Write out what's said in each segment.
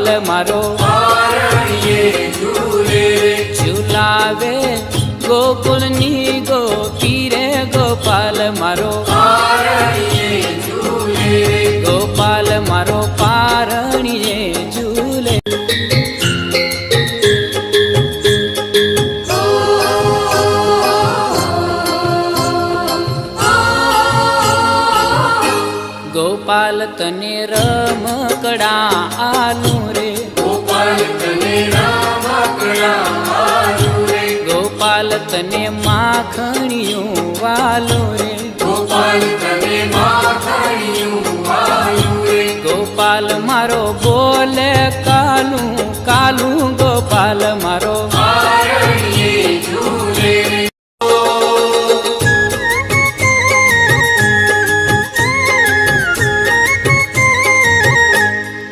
ગોપાલ મારો ઝુલાવે ગોકુળની ગોપી રે ગોપાલ મારો ગોપાલ મારો પારણીએ ઝૂલે ગોપાલ તને રમકડા આલુ રે ગોપાલ તને રમકડા આલુ રે ગોપાલ તને માખણિયું વાલો રે ગોપાલ તને માખણિયું વાલું રે ગોપાલ મારો બોલે કાલું કાલું ગોપાલ મારો પારણીએ ઝૂલે રે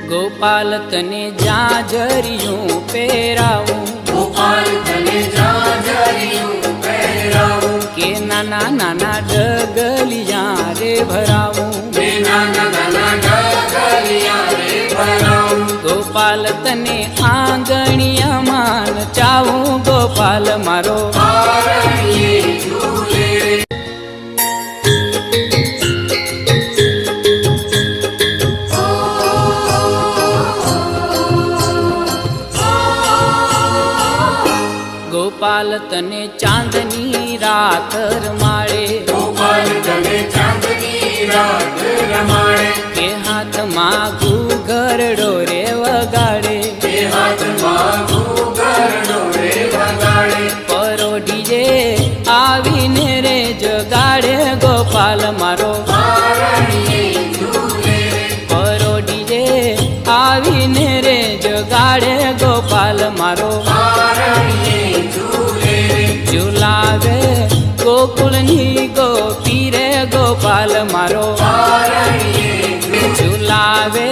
ગોપાલ તને જાજરિયું પહેરાવું ગોપાલ તને જાજરિયું પહેરાવું કે નાના નાના ડગલિયા રે ભરાવું રે નાના નાના ડગલિયા રે ભરાવું ગોપાલ તને આંગણિયામાં ચાવું ગોપાલ મારો પારણીએ ઝૂલે રે ગોપાલ તને ચાંદની રાત રમાડે ગોપાલ તને ચાંદની રાત રમાડે કે હાથમાં ઘૂઘરડો રે વગાડે તે હાથમાં ઘૂઘરડો રે વગાડે પરોઢી જે આવીને રે જગાડે ગોપાલ મારો પારણીએ ઝૂલે રે પરોઢી જે આવીને રે જગાડે ગોપાલ મારો પારણીએ ઝૂલે રે ઝુલાવે ગોકુળની ગોપી રે ગોપાલ મારો પારણીએ ઝુલાવે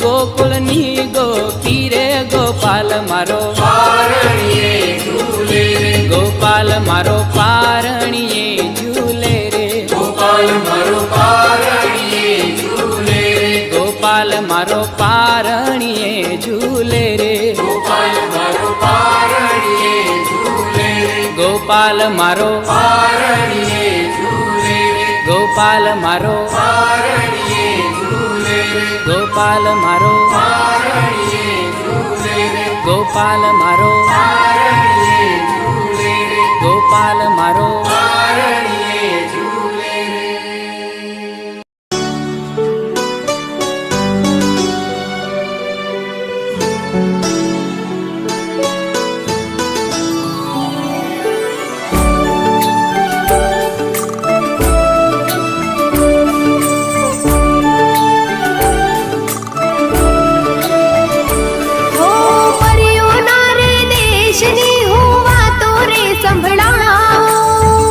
ગોકુળની ગોપી રે ગોપાલ મારો પારણીએ ઝૂલે રે ગોપાલ મારો પારણીએ ઝૂલે રે ગોપાલ મારો પારણીએ ઝૂલે રે ગોપાલ મારો પારણીએ ઝૂલે રે ગોપાલ મારો પારણીએ ઝૂલે રે ગોપાલ મારો પારણીએ ઝૂલે રે ગોપાલ મારો પારણીએ ઝૂલે રે ગોપાલ મારો પારણીએ ઝૂલે રે ગોપાલ મારો પારણીએ ઝૂલે રે ગોપાલ મારો પારણીએ ઝૂલે રે હો પરિયો ના રે દેશની હું વાતો રે સંભળાવો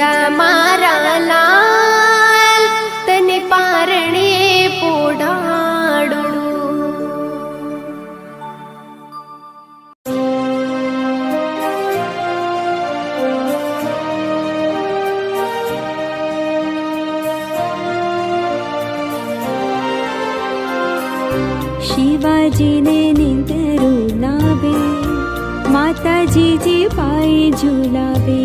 જા મારા લાલ તને પારણે પોઢાડું. શિવાજીને નીંદરું લાવે, માતાજી જે પાઈ ઝુલાવે.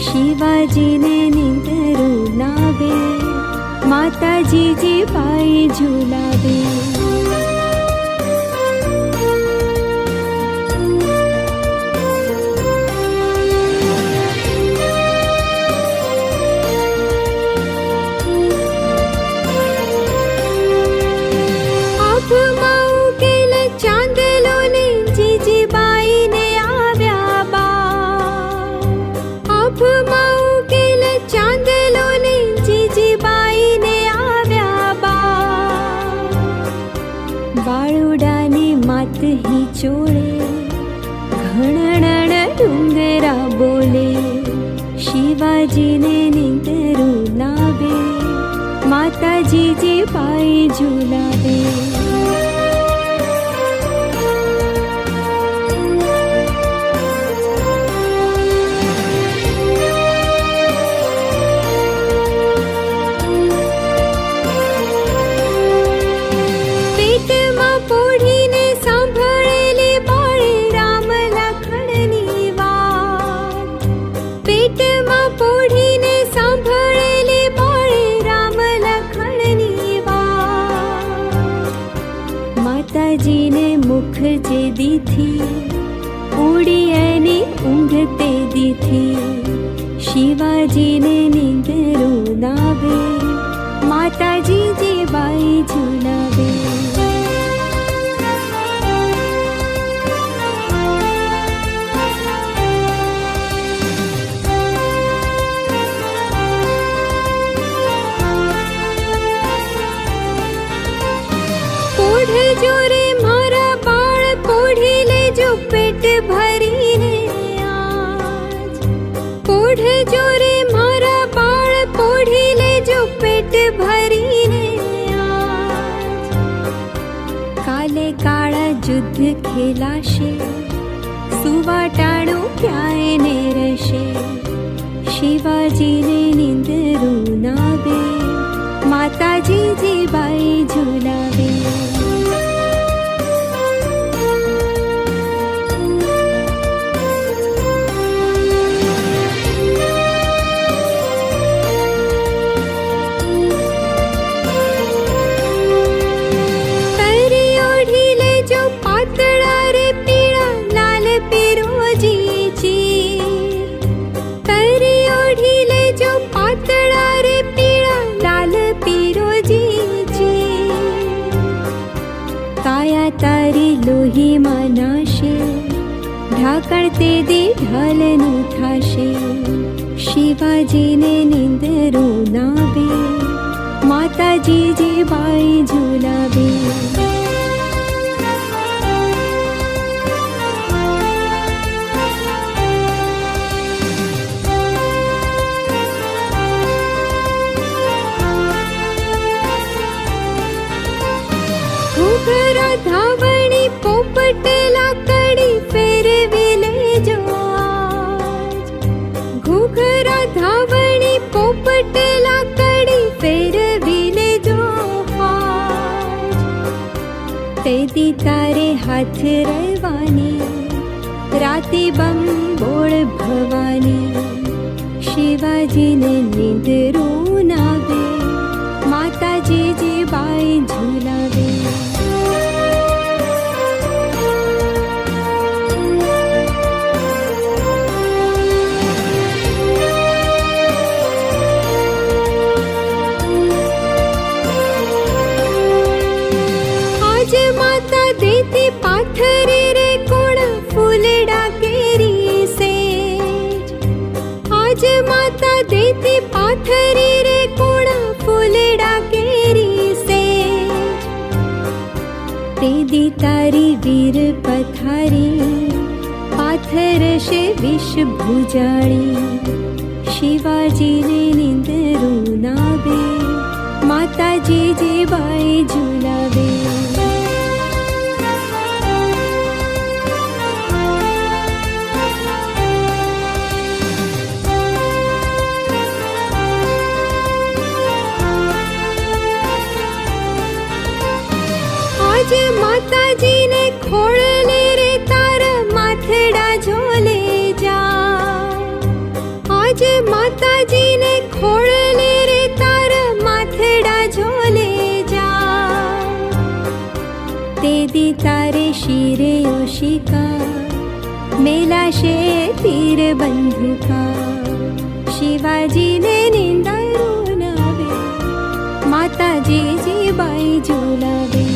શિવાજીને નીંદરું લાવે, માતાજી જે પાઈ ઝુલાવે. બાળુડાની માત હી ચોળે, ઘણણ ડુંગરા બોલે. શિવાજીને નીંદરું લાવે, માતાજી જે પાઈ ઝુલાવે. માતાજીને મુખ જે દીથી, ઉડી એની ઊંઘ તે દીથી. શિવાજીને નીંદરું લાવે, માતાજી જે બાઈ ઝુલાવે. પોઢજો રે મારા બાળ, પોઢી લેજો પેટ ભરીને આજ. પોઢજો રે મારા બાળ, પોઢી લેજો પેટ ભરીને આજ. કાલે કાળા યુદ્ધ ખેલાશે, સુવાટાણું ક્યાંય ને રહેશે. શિવાજીને નીંદરું લાવે, માતાજી જે બાઈ ઝુલાવે. તારી લોહીમાં નાશે, ઢાંકણ તે દી ઢાલનું થાશે. શિવાજીને નીંદરું લાવે, માતાજી જે બાઈ ઝુલાવે. ઘૂઘરા ધાવણી પોપટ લાકડી ફેરવી લેજો આજ. ઘૂઘરા ધાવણી પોપટ લાકડી ફેરવી લેજો આજ. તેદી તારે હાથ રહેવાની, રાતે બંબોળ ભવાની. શિવાજીને નીંદરું લાવે, માતાજી જે બાઈ ઝુલાવે. આજ માતા દેતી પાથરે રે કોણ ફૂલડા કેરી સેજ. આજ માતા દેતી પાથરે રે કોણ ફૂલડા કેરી સેજ. તેદી તારી વીર પથારી, પાથર છે વિષ ભુજાળી. શિવાજીને નિંદરું નાવે, માતાજી જીબાઈ ઝુલાવે. આજે માતાજીને ખોળલે રે તારા માથડા ઝોલે જા. આજે માતાજીને ખોળલે રે તારા માથડા ઝોલે જા. તે દી તારે શિરે ઓશિકા, મેલાશે તીર બંધુકા. શિવાજીને નિંદારું નાવે, માતાજી જીબાઈ ઝુલાવે.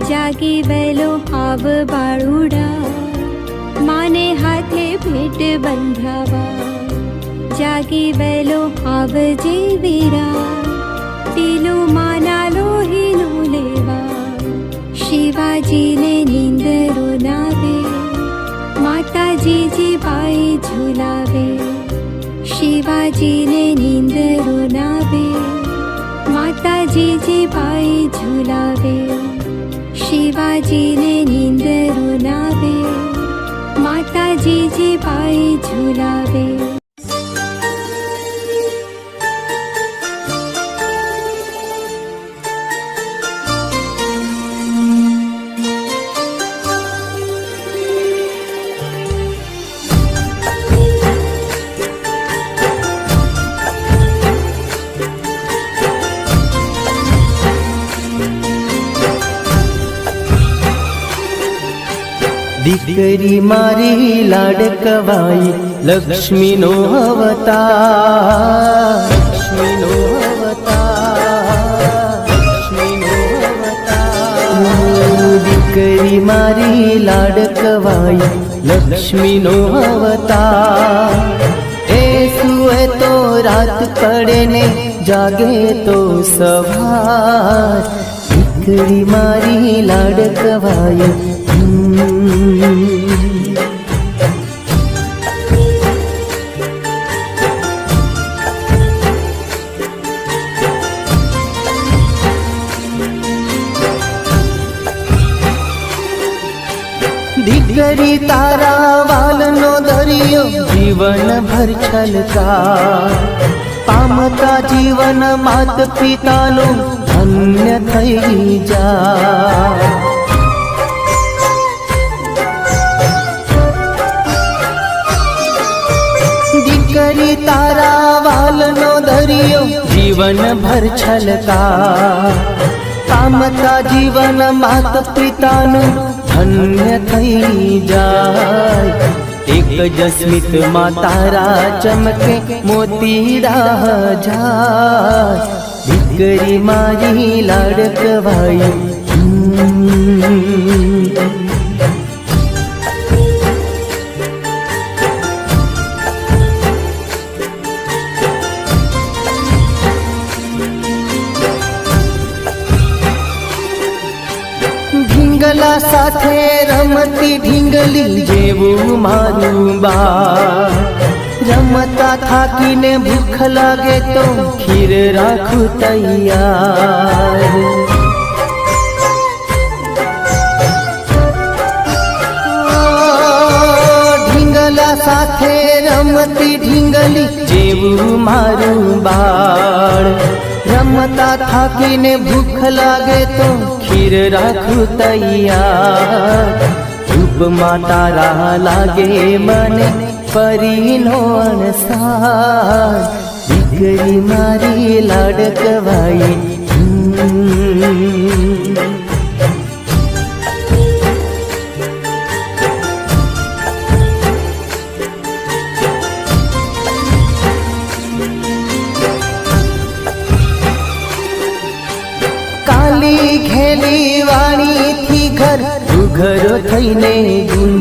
જાગી વેલો હાવ બાળુડા, માને હાથે ભેટ બંધાવા. જાગી વેલો હાવ જેવીરા, ટીલું માના લોહીનું લેવા. શિવાજીને નિંદરું નાવે, માતાજી જીબાઈ ઝુલાવે. શિવાજીને નિંદરું નાવે, માતાજી જીબાઈ ઝુલાવે. શિવાજીને નિંદરું નાવે, માતાજી જીબાઈ ઝુલાવે. દીકરી મારી લાડકવાઈ, લક્ષ્મીનો અવતાર. લક્ષ્મીનો અવતાર, લક્ષ્મીનો અવતાર. દીકરી મારી લાડકવાઈ, લક્ષ્મીનો અવતાર. એ સુએ તો રાત પડે ને જાગે તો સવાર. દીકરી મારી લાડકવાઈ. દીકરી તારા વાલનો દરિયો જીવન ભર છલકા. પામતા જીવન માત પિતાનું ધન્ય થઈ જા. દીકરી તારા વાલનો દરિયો જીવન ભર છલકા. પામતા જીવન માત પિતાનું ધન્ય થઈ જાય. એક જ સ્મિતમાં તારા ચમકે મોતીડા જાય. દીકરી મારી લાડકવાઈ. ઢીંગલા સાથે રમતી ઢીંગલી જેવું મારું બા. રમતા થાકીને ભૂખ લાગે તો ખીર રાખું તૈયાર. ઢીંગલા સાથે રમતી ઢીંગલી જેવું મારું બાળ. રમતા થાકીને ભૂખ લાગે તો ખીર રાખું તૈયાર. રૂપમાં તારા લાગે મને પરીનો અણસાર. દીકરી મારી લાડકવાઈ.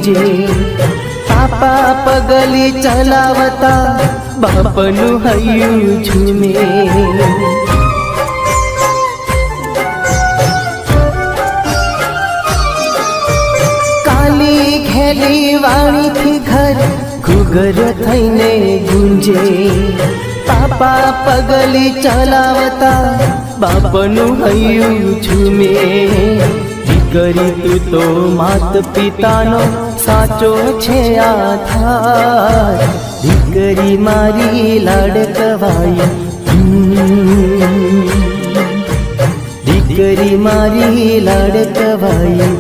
ગુંજે પાપા પગલી ચલાવતા બાપનું હૈયું ઝૂમે કાલી ઘેલી વાણીથી ઘર ઘૂઘર થઈને ગુંજે પાપા પગલી ચલાવતા બાપનું હૈયું ઝૂમે દીકરી તું તો માત પિતાનો સાચો છે આધાર દીકરી મારી લાડકવાઈ દીકરી મારી લાડકવાઈ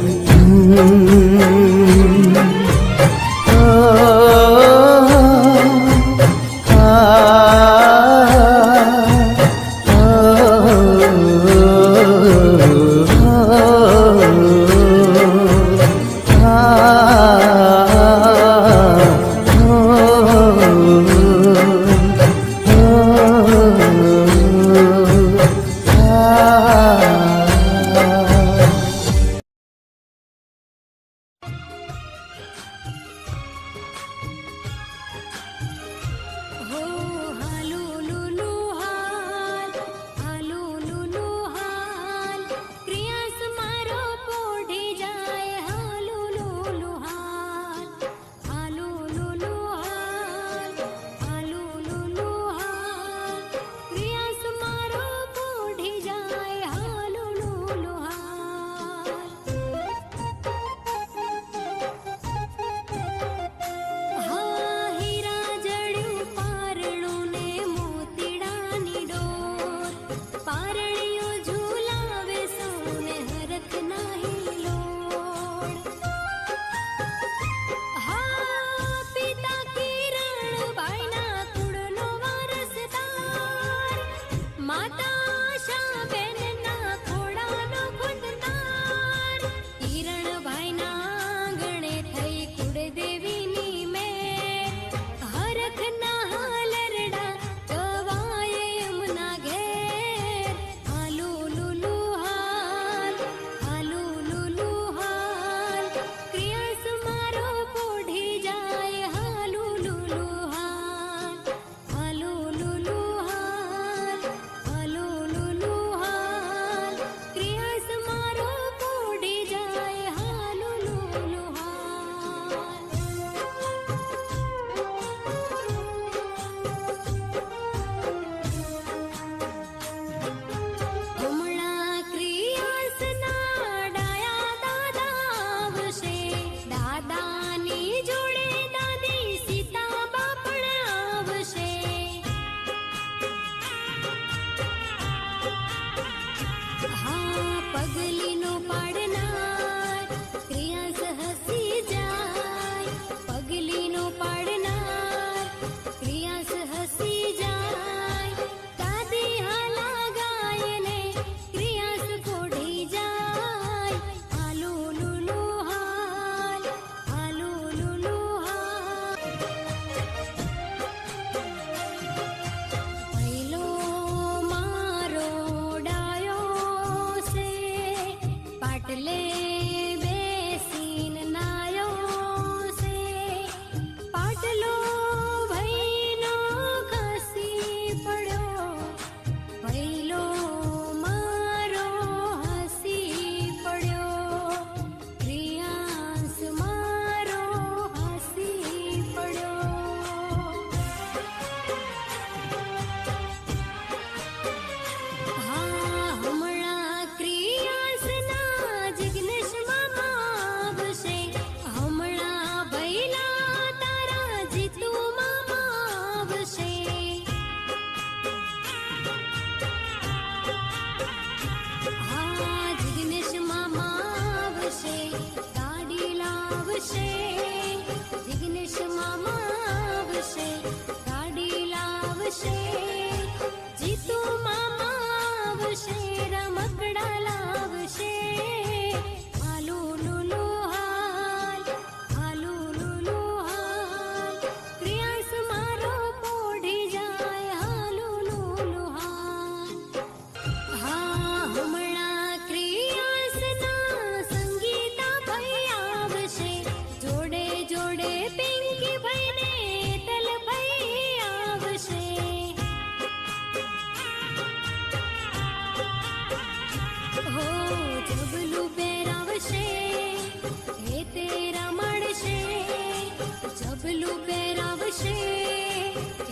ચપલું પહેરાવશે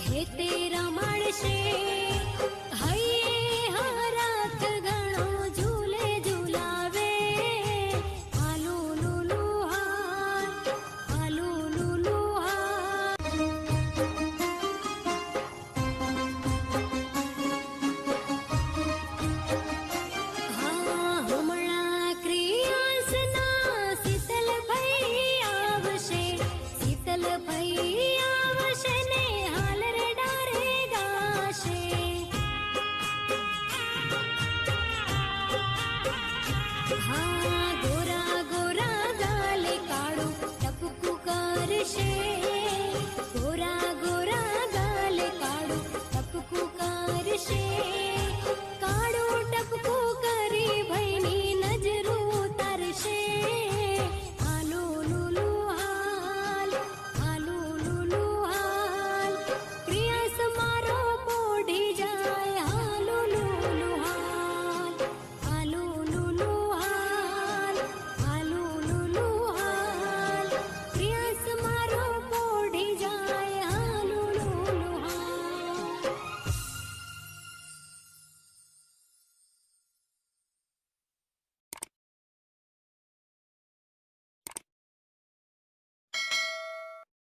હે તેરા માળશે હૈયે હારાત ગણો ઝૂલે ઝૂલાવે આલુ લુલુ હાર આલુ લુલુ હાર હમણાં ક્રિયાસના શીતલભાઈ આવશે શીતલભાઈ આવશે ને હાલ રે ડારે ગાશે હા ગોરા ગોરા ગાલે કાળું ટપકું કરશે